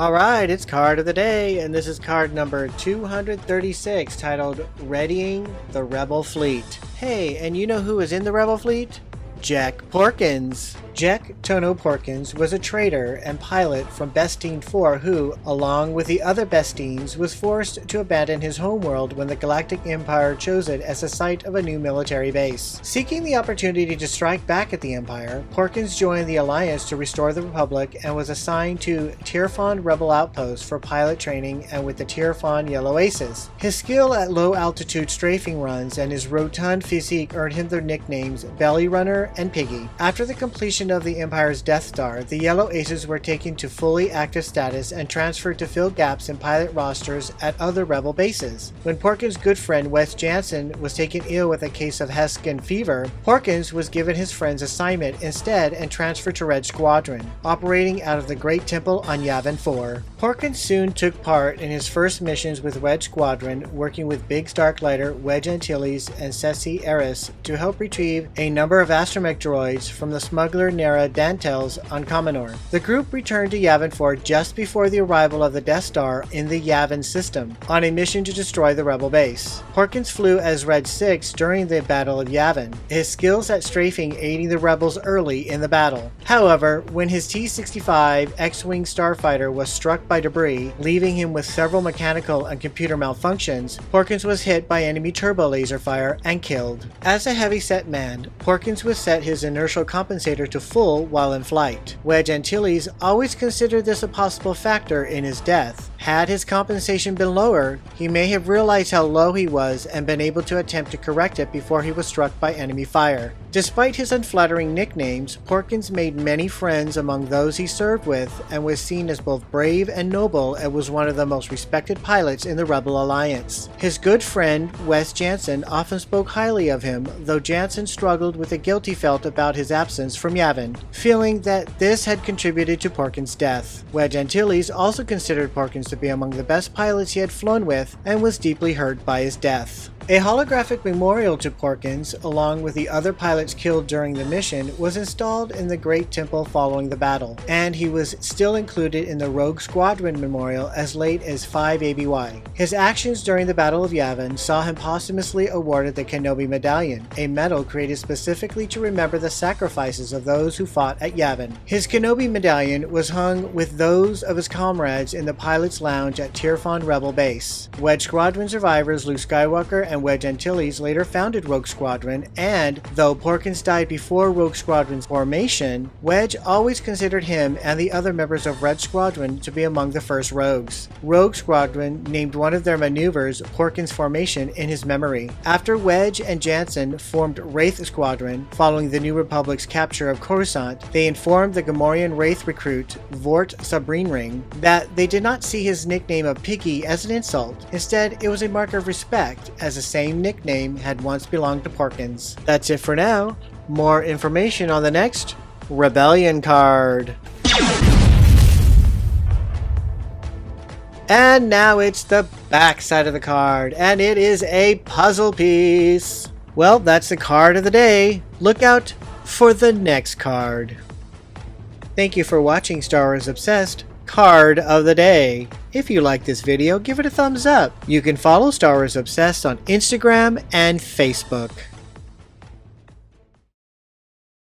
Alright, it's card of the day, and this is card number 236, titled Readying the Rebel Fleet. Hey, and you know who was in the Rebel Fleet? Jek Porkins. Jek Porkins was a trader and pilot from Bestine 4 who, along with the other Bestines, was forced to abandon his homeworld when the Galactic Empire chose it as the site of a new military base. Seeking the opportunity to strike back at the Empire, Porkins joined the Alliance to restore the Republic and was assigned to Tirfon Rebel Outpost for pilot training and with the Tirfon Yellow Aces. His skill at low-altitude strafing runs and his rotund physique earned him the nicknames Belly Runner and Piggy. After the completion of the Empire's Death Star, the Yellow Aces were taken to fully active status and transferred to fill gaps in pilot rosters at other rebel bases. When Porkins' good friend Wes Jansen was taken ill with a case of Heskin fever, Porkins was given his friend's assignment instead and transferred to Red Squadron, operating out of the Great Temple on Yavin 4. Porkins soon took part in his first missions with Red Squadron, working with Big Starklighter, Wedge Antilles, and Ceci Eris to help retrieve a number of astromech droids from the smuggler Nera Dantels on Comenor. The group returned to Yavin 4 just before the arrival of the Death Star in the Yavin system, on a mission to destroy the rebel base. Porkins flew as Red 6 during the Battle of Yavin, his skills at strafing aiding the rebels early in the battle. However, when his T-65 X-Wing starfighter was struck by debris, leaving him with several mechanical and computer malfunctions, Porkins was hit by enemy turbo laser fire and killed. As a heavy-set man, Porkins would set his inertial compensator to full while in flight. Wedge Antilles always considered this a possible factor in his death. Had his compensation been lower, he may have realized how low he was and been able to attempt to correct it before he was struck by enemy fire. Despite his unflattering nicknames, Porkins made many friends among those he served with and was seen as both brave and noble and was one of the most respected pilots in the Rebel Alliance. His good friend, Wes Jansen, often spoke highly of him, though Jansen struggled with the guilt he felt about his absence from Yavin, feeling that this had contributed to Porkins' death. Wedge Antilles also considered Porkins to be among the best pilots he had flown with and was deeply hurt by his death. A holographic memorial to Porkins, along with the other pilots killed during the mission, was installed in the Great Temple following the battle, and he was still included in the Rogue Squadron Memorial as late as 5 ABY. His actions during the Battle of Yavin saw him posthumously awarded the Kenobi Medallion, a medal created specifically to remember the sacrifices of those who fought at Yavin. His Kenobi Medallion was hung with those of his comrades in the Pilot's Lounge at Tirfon Rebel Base. Wedge Squadron survivors Luke Skywalker and Wedge Antilles later founded Rogue Squadron, and though Porkins died before Rogue Squadron's formation, Wedge always considered him and the other members of Red Squadron to be among the first rogues. Rogue Squadron named one of their maneuvers Porkins Formation in his memory. After Wedge and Jansen formed Wraith Squadron, following the New Republic's capture of Coruscant, they informed the Gamorrean Wraith recruit Vort Sabrinring that they did not see his nickname of Piggy as an insult. Instead, it was a mark of respect, as the same nickname had once belonged to Porkins. That's it for now. More information on the next Rebellion card. And now it's the back side of the card, and it is a puzzle piece. Well, that's the card of the day. Look out for the next card. Thank you for watching Star Wars Obsessed Card of the Day. If you like this video, give it a thumbs up. You can follow Star Wars Obsessed on Instagram and Facebook.